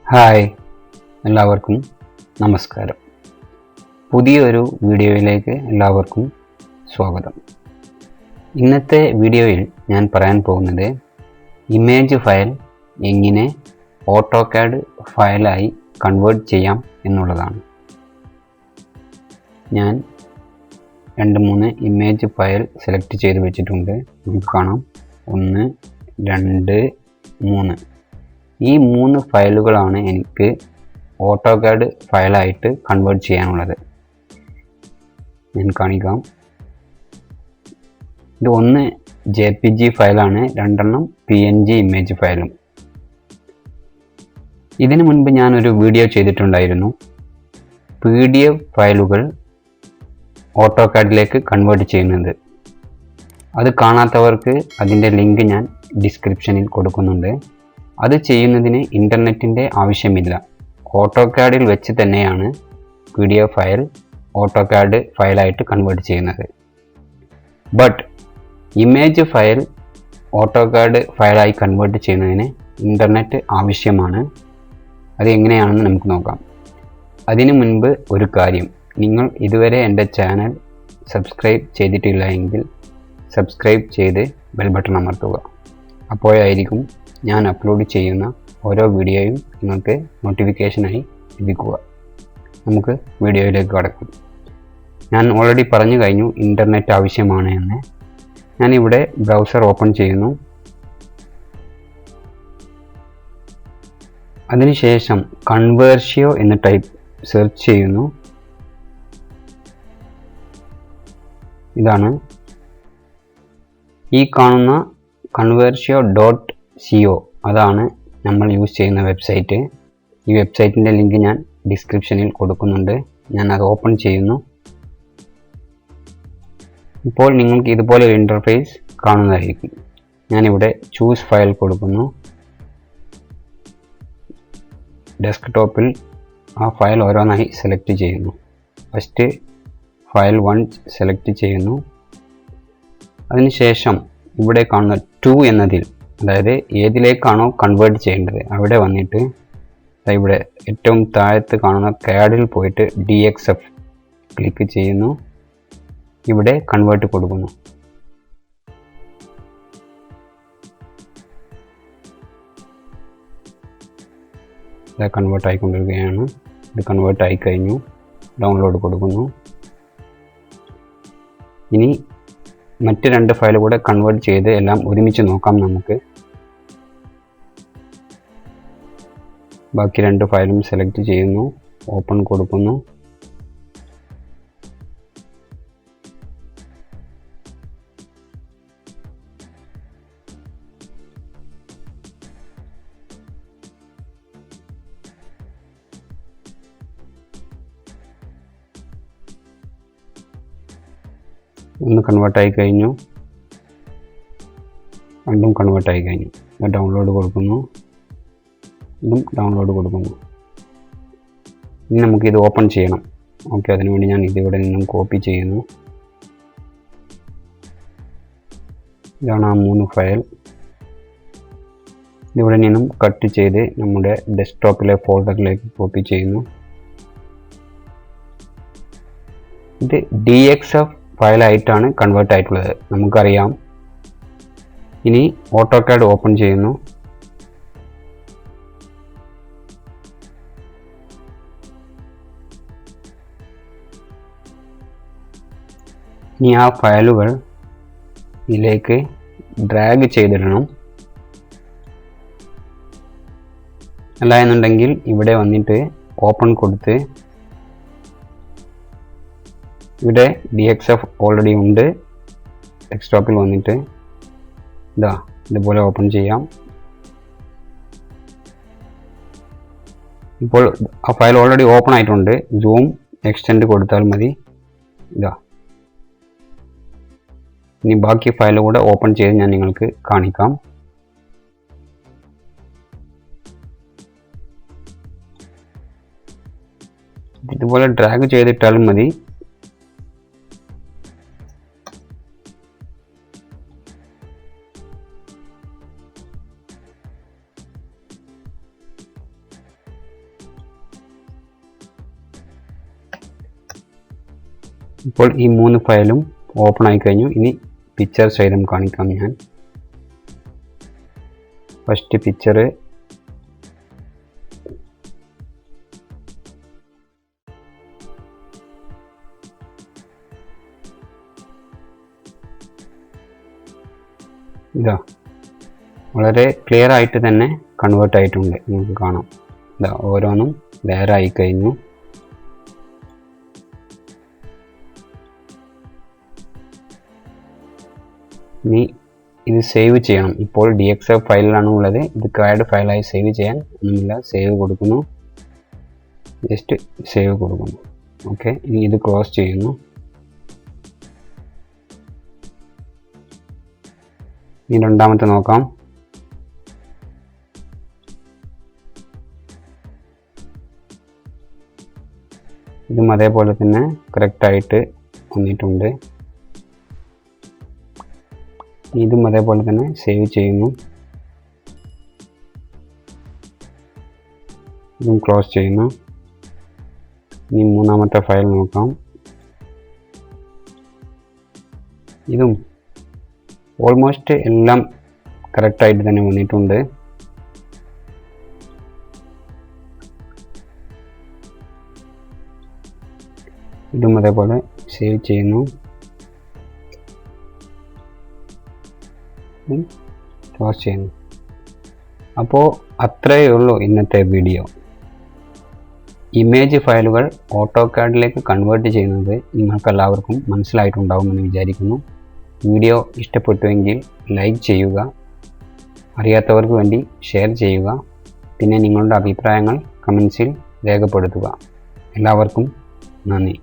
Hi, എല്ലാവർക്കും നമസ്കാരം. പുതിയൊരു വീഡിയോയിലേക്ക് എല്ലാവർക്കും സ്വാഗതം. ഇന്നത്തെ വീഡിയോയിൽ ഞാൻ പറയാൻ പോകുന്നത് ഇമേജ് ഫയൽ എങ്ങനെ ഓട്ടോകാഡ് ഫയലായി കൺവേർട്ട് ചെയ്യാം എന്നുള്ളതാണ്. ഞാൻ 2-3 ഇമേജ് ഫയൽ സെലക്ട് ചെയ്ത് വെച്ചിട്ടുണ്ട്. നമുക്ക് കാണാം 1, 2, 3. ഈ 3 ഫയലുകളാണ് എനിക്ക് ഓട്ടോകാഡ് ഫയലായിട്ട് കൺവേർട്ട് ചെയ്യാനുള്ളത്. ഞാൻ കാണിക്കാം. ഇത് ഒന്ന് JPG ഫയലാണ്, 2 PNG ഇമേജ് ഫയലും. ഇതിനു മുൻപ് ഞാനൊരു വീഡിയോ ചെയ്തിട്ടുണ്ടായിരുന്നു, PDF ഫയലുകൾ ഓട്ടോകാഡിലേക്ക് കൺവേർട്ട് ചെയ്യുന്നത്. അത് കാണാത്തവർക്ക് അതിൻ്റെ ലിങ്ക് ഞാൻ ഡിസ്ക്രിപ്ഷനിൽ കൊടുക്കുന്നുണ്ട്. അത് ചെയ്യുന്നതിന് ഇൻ്റർനെറ്റിൻ്റെ ആവശ്യമില്ല. ഓട്ടോകാഡിൽ വെച്ച് തന്നെയാണ് PDF ഫയൽ ഓട്ടോകാഡ് ഫയലായിട്ട് കൺവേർട്ട് ചെയ്യുന്നത്. ബട്ട് ഇമേജ് ഫയൽ ഓട്ടോകാഡ് ഫയലായി കൺവേർട്ട് ചെയ്യുന്നതിന് ഇൻ്റർനെറ്റ് ആവശ്യമാണ്. അത് എങ്ങനെയാണെന്ന് നമുക്ക് നോക്കാം. അതിനു മുൻപ് ഒരു കാര്യം, നിങ്ങൾ ഇതുവരെ എൻ്റെ ചാനൽ സബ്സ്ക്രൈബ് ചെയ്തിട്ടില്ല എങ്കിൽ സബ്സ്ക്രൈബ് ചെയ്ത് ബെൽ ബട്ടൺ അമർത്തുക. അപ്പോഴായിരിക്കും ഞാൻ അപ്ലോഡ് ചെയ്യുന്ന ഓരോ വീഡിയോയും നിങ്ങൾക്ക് നോട്ടിഫിക്കേഷനായി ലഭിക്കുക. നമുക്ക് വീഡിയോയിലേക്ക് കടക്കാം. ഞാൻ ഓൾറെഡി പറഞ്ഞു കഴിഞ്ഞു ഇൻ്റർനെറ്റ് ആവശ്യമാണ് എന്ന്. ഞാനിവിടെ ബ്രൗസർ ഓപ്പൺ ചെയ്യുന്നു. അതിനുശേഷം കൺവേർഷ്യോ എന്ന് സെർച്ച് ചെയ്യുന്നു. ഇതാണ് ഈ കാണുന്ന convertio.co, അതാണ് നമ്മൾ യൂസ് ചെയ്യുന്ന വെബ്സൈറ്റ്. ഈ വെബ്സൈറ്റിൻ്റെ ലിങ്ക് ഞാൻ ഡിസ്ക്രിപ്ഷനിൽ കൊടുക്കുന്നുണ്ട്. ഞാൻ അത് ഓപ്പൺ ചെയ്യുന്നു. ഇപ്പോൾ നിങ്ങൾക്ക് ഇതുപോലെ ഒരു ഇൻ്റർഫേസ് കാണുന്നതായിരിക്കും. ഞാനിവിടെ ചൂസ് ഫയൽ കൊടുക്കുന്നു. ഡെസ്ക്ടോപ്പിൽ ആ ഫയൽ ഓരോന്നായി സെലക്ട് ചെയ്യുന്നു. ഫസ്റ്റ് ഫയൽ 1 സെലക്ട് ചെയ്യുന്നു. അതിനുശേഷം ഇവിടെ കാണുന്ന 2 എന്നതിൽ, അതായത് ഏതിലേക്കാണോ കൺവേർട്ട് ചെയ്യേണ്ടത് അവിടെ വന്നിട്ട് ഇവിടെ ഏറ്റവും താഴത്ത് കാണുന്ന കാഡിൽ പോയിട്ട് DXF ക്ലിക്ക് ചെയ്യുന്നു. ഇവിടെ കൺവേർട്ട് കൊടുക്കുന്നു. ഇത് കൺവേർട്ട് ആയിക്കൊണ്ടിരിക്കുകയാണ്. ഇത് കൺവേർട്ട് ആയി കഴിഞ്ഞു. ഡൗൺലോഡ് കൊടുക്കുന്നു. ഇനി മറ്റ് 2 ഫയൽ കൂടെ കൺവേർട്ട് ചെയ്ത് എല്ലാം ഒരുമിച്ച് നോക്കാം നമുക്ക്. ബാക്കി 2 ഫയലും സെലക്ട് ചെയ്യുന്നു. ഓപ്പൺ കൊടുക്കുന്നു. ഒന്ന് കൺവേർട്ടായി കഴിഞ്ഞു. രണ്ടും കൺവേർട്ടായി കഴിഞ്ഞു. ഡൗൺലോഡ് കൊടുക്കുന്നു. ഇതും ഡൗൺലോഡ് കൊടുക്കുന്നു. ഇനി നമുക്കിത് ഓപ്പൺ ചെയ്യണം. ഓക്കെ, അതിനുവേണ്ടി ഞാൻ ഇതിവിടെ നിന്നും കോപ്പി ചെയ്യുന്നു. ഇതാണ് ആ 3 ഫയൽ. ഇവിടെ നിന്നും കട്ട് ചെയ്ത് നമ്മുടെ ഡെസ്ക്ടോപ്പിലെ ഫോൾഡറിലേക്ക് കോപ്പി ചെയ്യുന്നു. ഇത് DXF ഫയലായിട്ടാണ് കൺവേർട്ട് ആയിട്ടുള്ളത്, നമുക്കറിയാം. ഇനി ഓട്ടോകാഡ് ഓപ്പൺ ചെയ്യുന്നു. ഇനി ആ ഫയലുകൾ ഇതിലേക്ക് ഡ്രാഗ് ചെയ്തിടണം. അല്ല എന്നുണ്ടെങ്കിൽ ഇവിടെ വന്നിട്ട് ഓപ്പൺ കൊടുത്ത്, ഇവിടെ DXF ഓൾറെഡി ഉണ്ട്. ഡെസ്ക്ടോപ്പിൽ വന്നിട്ട് ഇതുപോലെ ഓപ്പൺ ചെയ്യാം. ഇപ്പോൾ ആ ഫയൽ ഓൾറെഡി ഓപ്പൺ ആയിട്ടുണ്ട്. സൂം എക്സ്റ്റെൻഡ് കൊടുത്താൽ മതി. ഇനി ബാക്കി ഫയൽ കൂടെ ഓപ്പൺ ചെയ്ത് ഞാൻ നിങ്ങൾക്ക് കാണിക്കാം. ഇതുപോലെ ഡ്രാഗ് ചെയ്തിട്ടാലും മതി. ഇപ്പോൾ ഈ 3 ഫയലും ഓപ്പൺ ആയി കഴിഞ്ഞു. ഇനി പിക്ചർ സഹിതം കാണിക്കാം. ഞാൻ ഫസ്റ്റ് പിക്ചർ ഇതാ വളരെ ക്ലിയർ ആയിട്ട് തന്നെ കൺവേർട്ട് ആയിട്ടുണ്ട്. നിങ്ങൾക്ക് കാണാം, ഇതാ ഓരോന്നും ലെയർ ആയി കഴിഞ്ഞു. ഇനി ഇത് സേവ് ചെയ്യണം. ഇപ്പോൾ DXF ഫയലിലാണ് ഉള്ളത്. ഇത് CAD ഫയലായി സേവ് ചെയ്യാൻ ഒന്നുമില്ല. സേവ് കൊടുക്കുന്നു, ജസ്റ്റ് സേവ് കൊടുക്കുന്നു. ഓക്കെ, ഇനി ഇത് ക്ലോസ് ചെയ്യുന്നു. ഇനി രണ്ടാമത്തെ നോക്കാം. ഇതും അതേപോലെ തന്നെ കറക്റ്റായിട്ട് വന്നിട്ടുണ്ട്. ഇതും അതേപോലെ തന്നെ സേവ് ചെയ്യുന്നു. ഇതും ക്ലോസ് ചെയ്യുന്നു. ഇനി മൂന്നാമത്തെ ഫയൽ നോക്കാം. ഇതും ഓൾമോസ്റ്റ് എല്ലാം കറക്റ്റായിട്ട് തന്നെ വന്നിട്ടുണ്ട്. ഇതും അതേപോലെ സേവ് ചെയ്യുന്നു, ക്ലോസ് ചെയ്യുന്നു. അപ്പോൾ അത്രയേ ഉള്ളൂ ഇന്നത്തെ വീഡിയോ. ഇമേജ് ഫയലുകൾ ഓട്ടോകാഡിലേക്ക് കൺവേർട്ട് ചെയ്യുന്നത് നിങ്ങൾക്കെല്ലാവർക്കും മനസ്സിലായിട്ടുണ്ടാവുമെന്ന് വിചാരിക്കുന്നു. വീഡിയോ ഇഷ്ടപ്പെട്ടുവെങ്കിൽ ലൈക്ക് ചെയ്യുക, അറിയാത്തവർക്ക് വേണ്ടി ഷെയർ ചെയ്യുക, പിന്നെ നിങ്ങളുടെ അഭിപ്രായങ്ങൾ കമൻസിൽ രേഖപ്പെടുത്തുക. എല്ലാവർക്കും നന്ദി.